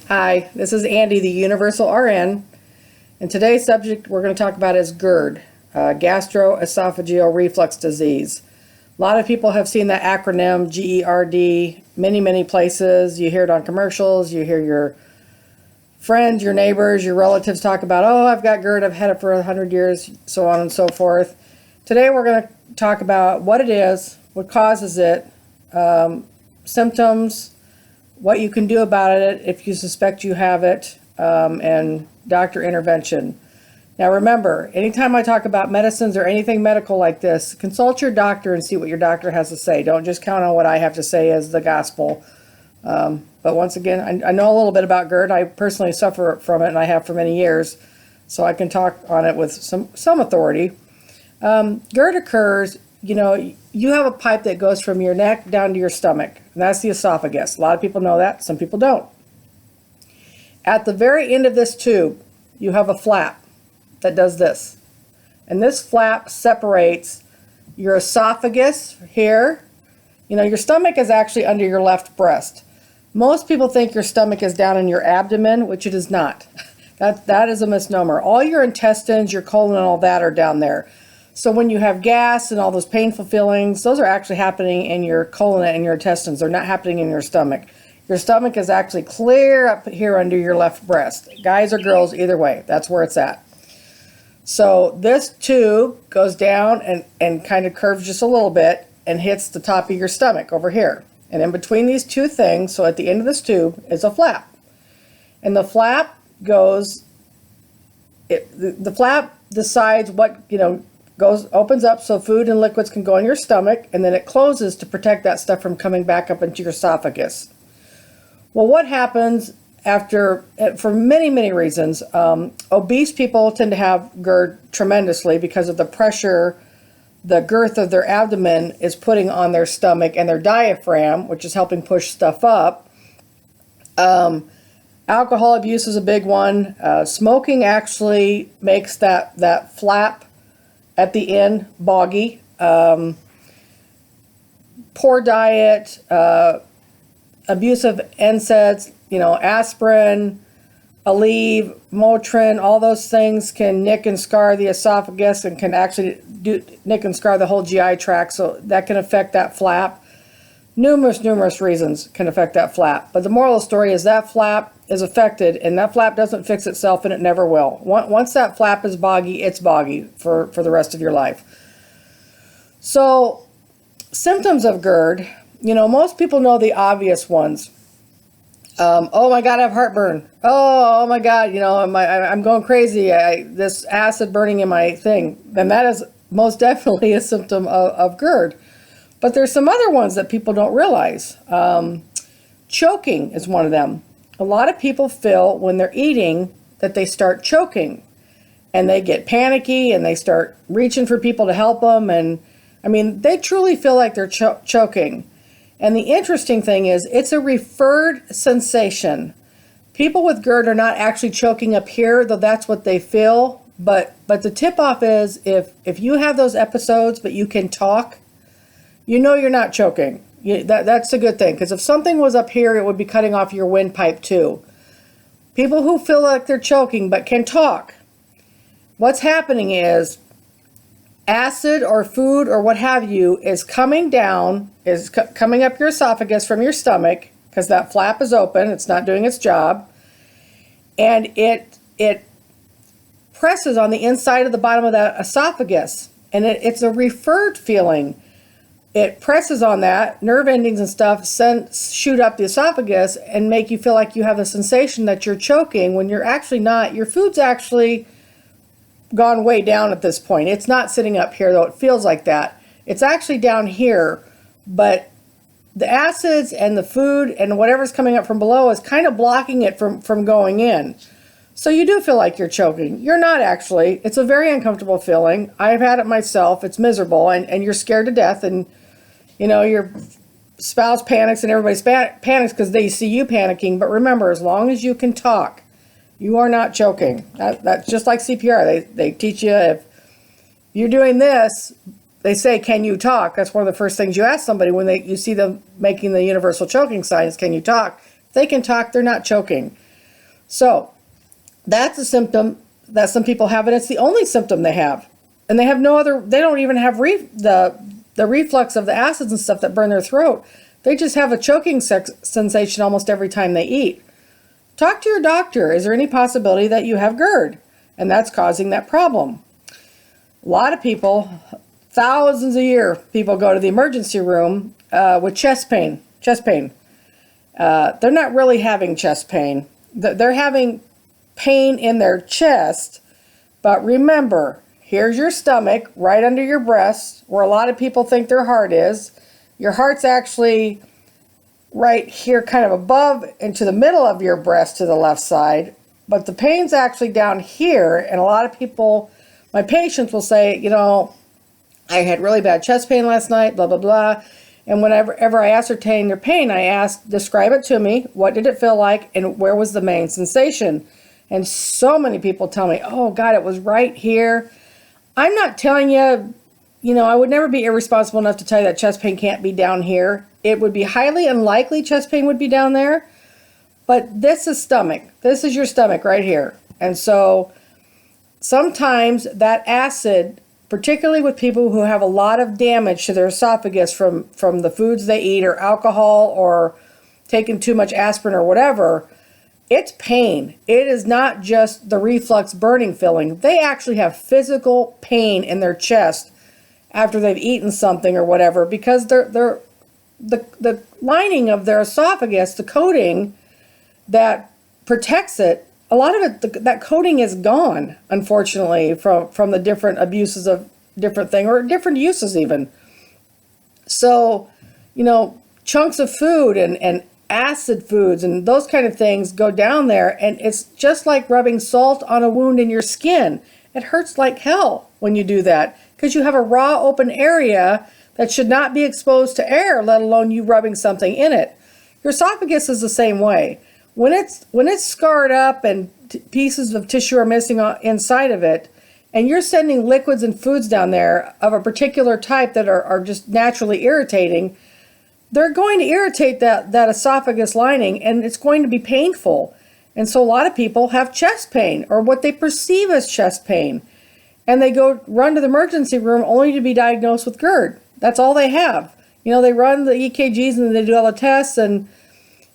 Hi, this is Andy, the Universal RN, and today's subject we're going to talk about is GERD, gastroesophageal reflux disease. A lot of people have seen that acronym, GERD, many places. You hear it on commercials, you hear your friends, your neighbors, your relatives talk about, oh, I've got GERD, I've had it for 100 years, so on and so forth. Today we're going to talk about what it is, what causes it, symptoms, what you can do about it if you suspect you have it, and doctor intervention. Now remember, anytime I talk about medicines or anything medical like this, consult your doctor and see what your doctor has to say. Don't just count on what I have to say as the gospel. But once again, I know a little bit about GERD. I personally suffer from it, and I have for many years, so I can talk on it with some authority. GERD occurs, you have a pipe that goes from your neck down to your stomach, and that's the esophagus. A lot of people know that, some people don't. At the very end of this tube, you have a flap that does this. And this flap separates your esophagus here. Your stomach is actually under your left breast. Most people think your stomach is down in your abdomen, which it is not. That is a misnomer. All your intestines, your colon, and all that are down there. So when you have gas and all those painful feelings, those are actually happening in your colon and your intestines. They're not happening in your stomach. Your stomach is actually clear up here under your left breast. Guys or girls, either way, that's where it's at. So this tube goes down and kind of curves just a little bit and hits the top of your stomach over here. And in between these two things, so at the end of this tube, is a flap. And the flap goes, the flap decides what, opens up so food and liquids can go in your stomach, and then it closes to protect that stuff from coming back up into your esophagus. Well, what happens after, for many reasons, obese people tend to have GERD tremendously because of the pressure the girth of their abdomen is putting on their stomach and their diaphragm, which is helping push stuff up. Alcohol abuse is a big one. Smoking actually makes that flap at the end boggy. Poor diet, abuse of NSAIDs, aspirin, Aleve, Motrin, all those things can nick and scar the esophagus and can actually nick and scar the whole GI tract, so that can affect that flap. Numerous reasons can affect that flap. But the moral of the story is that flap is affected, and that flap doesn't fix itself, and it never will. Once that flap is boggy, it's boggy for the rest of your life. So, symptoms of GERD, most people know the obvious ones. Oh my God, I have heartburn. Oh my God, I'm going crazy. This acid burning in my thing. Then that is most definitely a symptom of GERD. But there's some other ones that people don't realize. Choking is one of them. A lot of people feel when they're eating that they start choking, and they get panicky and they start reaching for people to help them. And they truly feel like they're choking. And the interesting thing is, it's a referred sensation. People with GERD are not actually choking up here, though that's what they feel. But the tip-off is, if you have those episodes but you can talk, you're not choking. That's a good thing, because if something was up here, it would be cutting off your windpipe too. People who feel like they're choking but can talk, what's happening is acid or food or what have you is coming down, coming up your esophagus from your stomach, because that flap is open, it's not doing its job, and it presses on the inside of the bottom of that esophagus, and it's a referred feeling. It presses on that, nerve endings and stuff shoot up the esophagus and make you feel like you have a sensation that you're choking when you're actually not. Your food's actually gone way down at this point. It's not sitting up here, though it feels like that. It's actually down here, but the acids and the food and whatever's coming up from below is kind of blocking it from going in. So you do feel like you're choking. You're not actually. It's a very uncomfortable feeling. I've had it myself. It's miserable, and you're scared to death, and your spouse panics and everybody panics because they see you panicking. But remember, as long as you can talk, you are not choking. That's just like CPR. They teach you, if you're doing this, they say, can you talk? That's one of the first things you ask somebody when you see them making the universal choking sign is, can you talk? If they can talk, they're not choking. So that's a symptom that some people have, and it's the only symptom they have. And they have no other, they don't even have the reflux of the acids and stuff that burn their throat. They just have a choking sensation almost every time they eat. Talk to your doctor. Is there any possibility that you have GERD and that's causing that problem? A lot of people, thousands a year, people go to the emergency room with chest pain. They're not really having chest pain. They're having pain in their chest. But remember, here's your stomach right under your breast, where a lot of people think their heart is. Your heart's actually right here, kind of above into the middle of your breast to the left side. But the pain's actually down here. And a lot of people, my patients will say, you know, I had really bad chest pain last night, blah, blah, blah. And whenever I ascertain their pain, I ask, describe it to me. What did it feel like? And where was the main sensation? And so many people tell me, oh, God, it was right here. I'm not telling you, you know, I would never be irresponsible enough to tell you that chest pain can't be down here. It would be highly unlikely chest pain would be down there. But this is stomach. This is your stomach right here. And so sometimes that acid, particularly with people who have a lot of damage to their esophagus from the foods they eat or alcohol or taking too much aspirin or whatever, it's pain. It is not just the reflux burning feeling. They actually have physical pain in their chest after they've eaten something or whatever, because the lining of their esophagus, the coating that protects it, a lot of it, that coating is gone, unfortunately, from the different abuses of different things or different uses even. So, you know, chunks of food and acid foods and those kind of things go down there, and it's just like rubbing salt on a wound in your skin. It hurts like hell when you do that, because you have a raw open area that should not be exposed to air, let alone you rubbing something in it. Your esophagus is the same way. When it's scarred up and pieces of tissue are missing inside of it, and you're sending liquids and foods down there of a particular type that are just naturally irritating, they're going to irritate that esophagus lining, and it's going to be painful. And so a lot of people have chest pain, or what they perceive as chest pain, and they run to the emergency room only to be diagnosed with GERD. That's all they have. You know, they run the EKGs and they do all the tests, and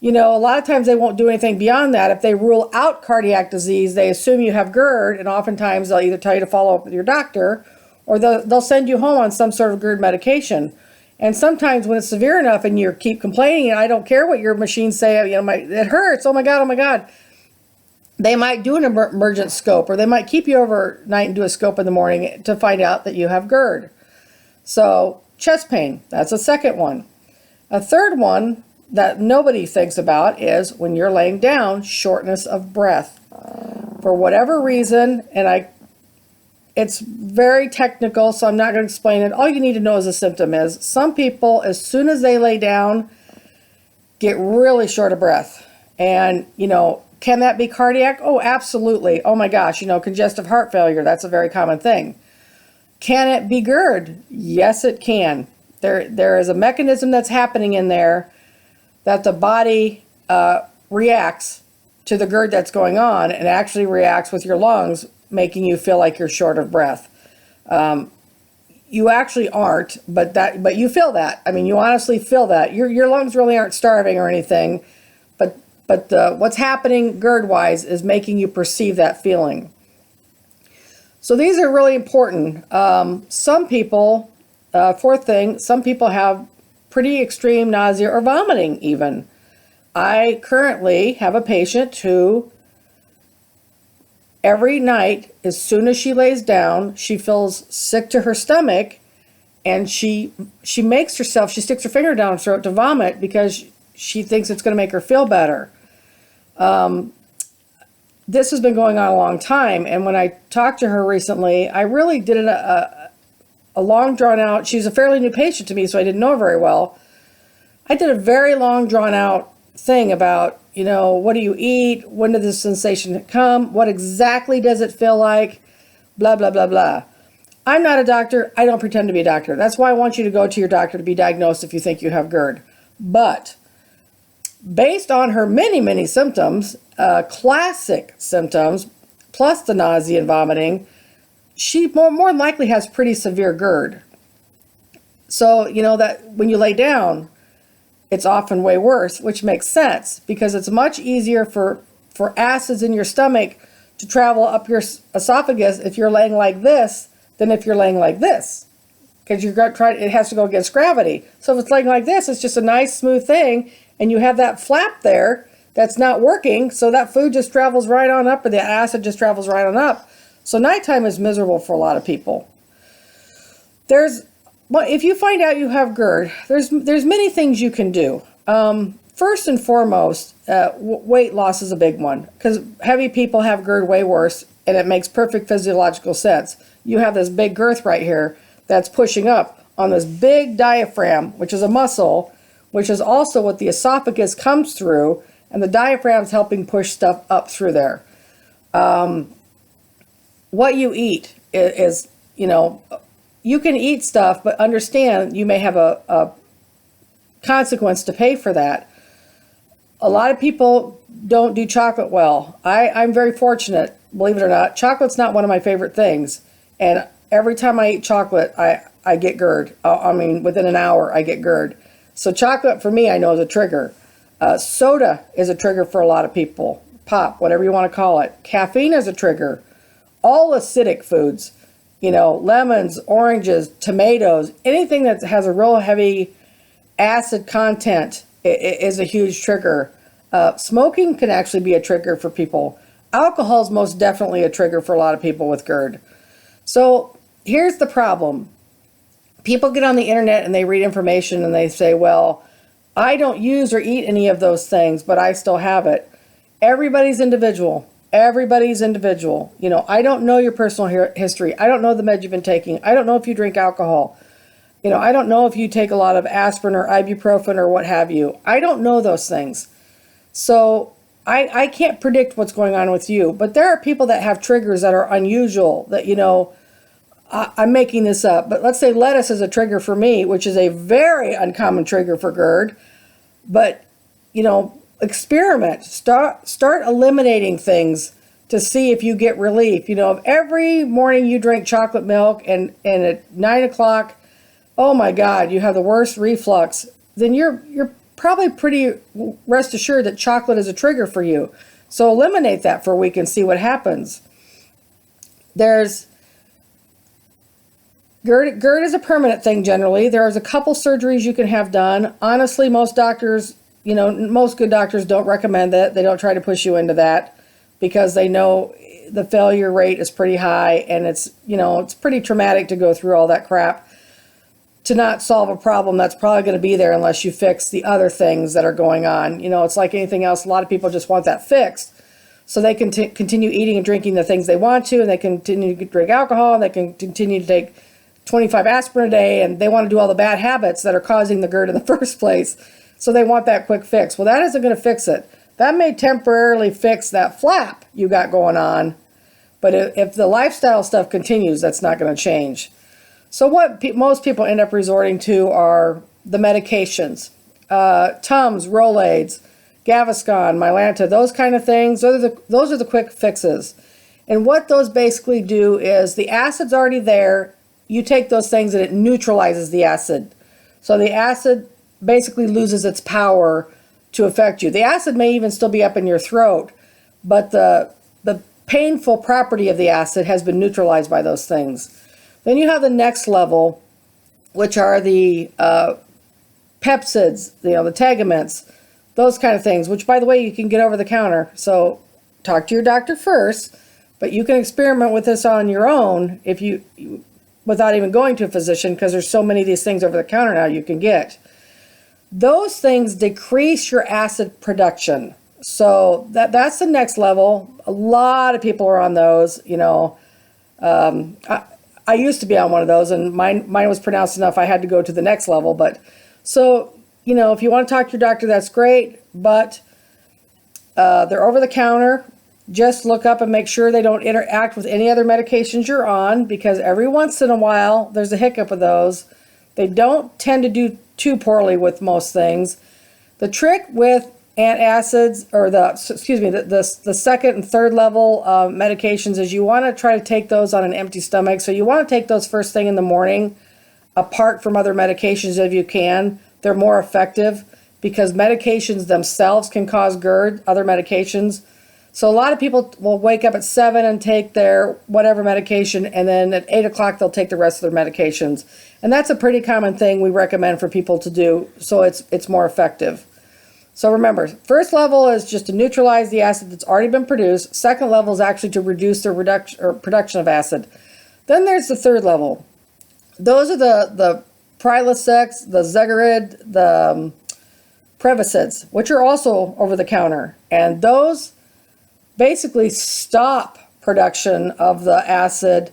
you know, a lot of times they won't do anything beyond that. If they rule out cardiac disease, they assume you have GERD, and oftentimes they'll either tell you to follow up with your doctor, or they'll send you home on some sort of GERD medication. And sometimes when it's severe enough and you keep complaining, and I don't care what your machines say, you know, it hurts, oh my God. They might do an emergent scope, or they might keep you overnight and do a scope in the morning to find out that you have GERD. So chest pain, that's a second one. A third one that nobody thinks about is when you're laying down, shortness of breath. For whatever reason, and it's very technical, so I'm not going to explain it. All you need to know as a symptom is some people, as soon as they lay down, get really short of breath. And, you know, can that be cardiac? Oh, absolutely. Oh my gosh, you know, congestive heart failure, that's a very common thing. Can it be GERD? Yes, it can. There is a mechanism that's happening in there that the body reacts to the GERD that's going on, and actually reacts with your lungs, making you feel like you're short of breath. You actually aren't, but you feel that. I mean, you honestly feel that. Your lungs really aren't starving or anything, but what's happening GERD-wise is making you perceive that feeling. So these are really important. Some people, fourth thing, some people have pretty extreme nausea or vomiting even. I currently have a patient who every night, as soon as she lays down, she feels sick to her stomach, and she makes herself, she sticks her finger down her throat to vomit because she thinks it's going to make her feel better. This has been going on a long time, and when I talked to her recently, I really did a long drawn out, she's a fairly new patient to me, so I didn't know her very well. I did a very long drawn out thing about, you know, what do you eat? When did this sensation come? What exactly does it feel like? Blah, blah, blah, blah. I'm not a doctor. I don't pretend to be a doctor. That's why I want you to go to your doctor to be diagnosed if you think you have GERD. But based on her many, many symptoms, classic symptoms, plus the nausea and vomiting, she more than likely has pretty severe GERD. So, that when you lay down, it's often way worse, which makes sense because it's much easier for acids in your stomach to travel up your esophagus if you're laying like this than if you're laying like this. Because it has to go against gravity. So if it's laying like this, it's just a nice smooth thing, and you have that flap there that's not working, so that food just travels right on up, or the acid just travels right on up. So nighttime is miserable for a lot of people. If you find out you have GERD, there's many things you can do. First and foremost, weight loss is a big one, because heavy people have GERD way worse, and it makes perfect physiological sense. You have this big girth right here that's pushing up on this big diaphragm, which is a muscle, which is also what the esophagus comes through, and the diaphragm's helping push stuff up through there. What you eat is, you can eat stuff, but understand you may have a consequence to pay for that. A lot of people don't do chocolate well. I'm very fortunate, believe it or not. Chocolate's not one of my favorite things. And every time I eat chocolate, I get GERD. Within an hour, I get GERD. So chocolate, for me, I know is a trigger. Soda is a trigger for a lot of people. Pop, whatever you want to call it. Caffeine is a trigger. All acidic foods, lemons, oranges, tomatoes, anything that has a real heavy acid content is a huge trigger. Smoking can actually be a trigger for people. Alcohol is most definitely a trigger for a lot of people with GERD. So here's the problem. People get on the internet and they read information and they say, well, I don't use or eat any of those things, but I still have it. Everybody's individual. Everybody's individual. I don't know your personal history. I don't know the meds you've been taking. I don't know if you drink alcohol. I don't know if you take a lot of aspirin or ibuprofen or what have you. I don't know those things. So I can't predict what's going on with you, but there are people that have triggers that are unusual that, I'm making this up, but let's say lettuce is a trigger for me, which is a very uncommon trigger for GERD. But, experiment, start eliminating things to see if you get relief. If every morning you drink chocolate milk and at 9 o'clock, oh my God, you have the worst reflux, then you're probably pretty rest assured that chocolate is a trigger for you. So eliminate that for a week and see what happens. GERD is a permanent thing generally. There's a couple surgeries you can have done. Honestly, most doctors, most good doctors don't recommend that. They don't try to push you into that because they know the failure rate is pretty high, and it's pretty traumatic to go through all that crap to not solve a problem that's probably going to be there unless you fix the other things that are going on. It's like anything else. A lot of people just want that fixed so they can continue eating and drinking the things they want to, and they continue to drink alcohol, and they can continue to take 25 aspirin a day, and they want to do all the bad habits that are causing the GERD in the first place. So they want that quick fix. Well, that isn't going to fix it. That may temporarily fix that flap you got going on, but if the lifestyle stuff continues, that's not going to change. So what most people end up resorting to are the medications. Tums, Rolaids, Gaviscon, Mylanta, those kind of things. Those are the quick fixes. And what those basically do is the acid's already there. You take those things and it neutralizes the acid. So the acid basically loses its power to affect you. The acid may even still be up in your throat, but the painful property of the acid has been neutralized by those things. Then you have the next level, which are the pepsids, the Teguments, those kind of things, which, by the way, you can get over the counter. So talk to your doctor first, but you can experiment with this on your own if without even going to a physician, because there's so many of these things over the counter now you can get. Those things decrease your acid production. So that's the next level. A lot of people are on those. I used to be on one of those, and mine was pronounced enough I had to go to the next level. But so, if you want to talk to your doctor, that's great. But they're over the counter. Just look up and make sure they don't interact with any other medications you're on, because every once in a while there's a hiccup of those. They don't tend to do too poorly with most things. The trick with antacids, or the second and third level medications, is you want to try to take those on an empty stomach. So you want to take those first thing in the morning, apart from other medications if you can. They're more effective because medications themselves can cause GERD, other medications. So a lot of people will wake up at 7 and take their whatever medication, and then at 8 o'clock they'll take the rest of their medications. And that's a pretty common thing we recommend for people to do, so it's more effective. So remember, first level is just to neutralize the acid that's already been produced. Second level is actually to reduce the production of acid. Then there's the third level. Those are the Prilosec, the GERD, the Prevacid, which are also over the counter. And those basically stop production of the acid,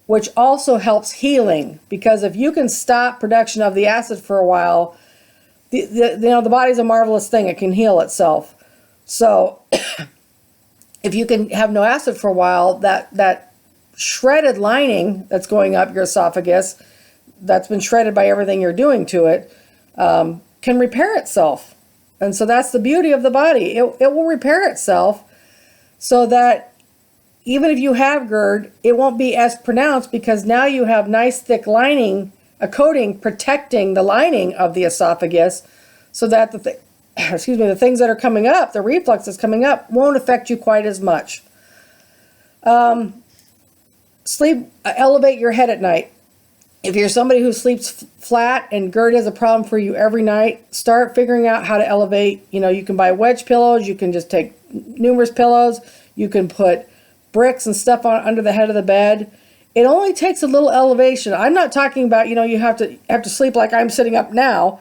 which also helps healing, because if you can stop production of the acid for a while, the body's a marvelous thing. It can heal itself. So if you can have no acid for a while, that shredded lining that's going up your esophagus, that's been shredded by everything you're doing to it, can repair itself. And so that's the beauty of the body. It will repair itself, so that even if you have GERD, it won't be as pronounced, because now you have nice thick lining, a coating protecting the lining of the esophagus, so that the things that are coming up, the reflux that's coming up, won't affect you quite as much. Elevate your head at night. If you're somebody who sleeps flat and GERD is a problem for you every night, start figuring out how to elevate. You can buy wedge pillows. You can just take numerous pillows. You can put bricks and stuff under the head of the bed. It only takes a little elevation. I'm not talking about, you have to sleep like I'm sitting up now.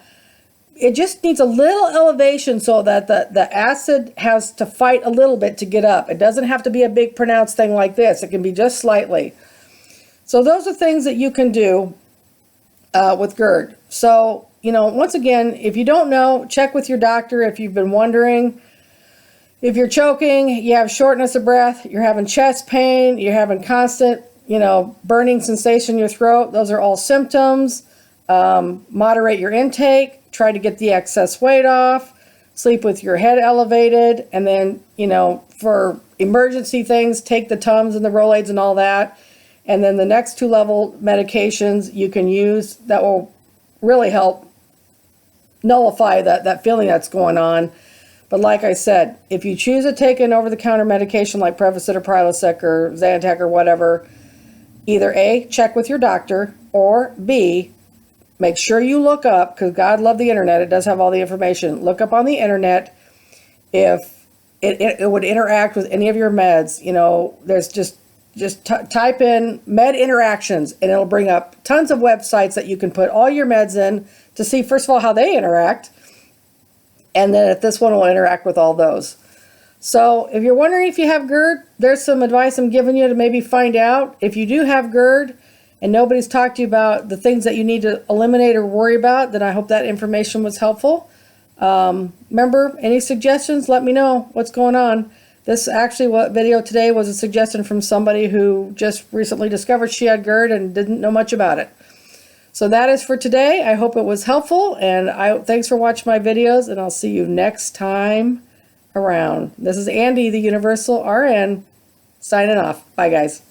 It just needs a little elevation so that the acid has to fight a little bit to get up. It doesn't have to be a big pronounced thing like this. It can be just slightly. So those are things that you can do with GERD. So, once again, if you don't know, check with your doctor if you've been wondering. If you're choking, you have shortness of breath, you're having chest pain, you're having constant, burning sensation in your throat, those are all symptoms. Moderate your intake, try to get the excess weight off, sleep with your head elevated, and then, for emergency things, take the Tums and the Rolaids and all that. And then the next 2-level medications you can use that will really help nullify that feeling that's going on. But like I said, if you choose to take an over-the-counter medication like Prevacid or Prilosec or Zantac or whatever, either A, check with your doctor, or B, make sure you look up, because God love the internet, it does have all the information. Look up on the internet if it would interact with any of your meds. There's just type in med interactions, and it'll bring up tons of websites that you can put all your meds in to see, first of all, how they interact, and then if this one will interact with all those. So if you're wondering if you have GERD, there's some advice I'm giving you to maybe find out. If you do have GERD and nobody's talked to you about the things that you need to eliminate or worry about, then I hope that information was helpful. Remember, any suggestions, let me know what's going on. This video today was a suggestion from somebody who just recently discovered she had GERD and didn't know much about it. So that is for today. I hope it was helpful, and thanks for watching my videos, and I'll see you next time around. This is Andy, the Universal RN, signing off. Bye, guys.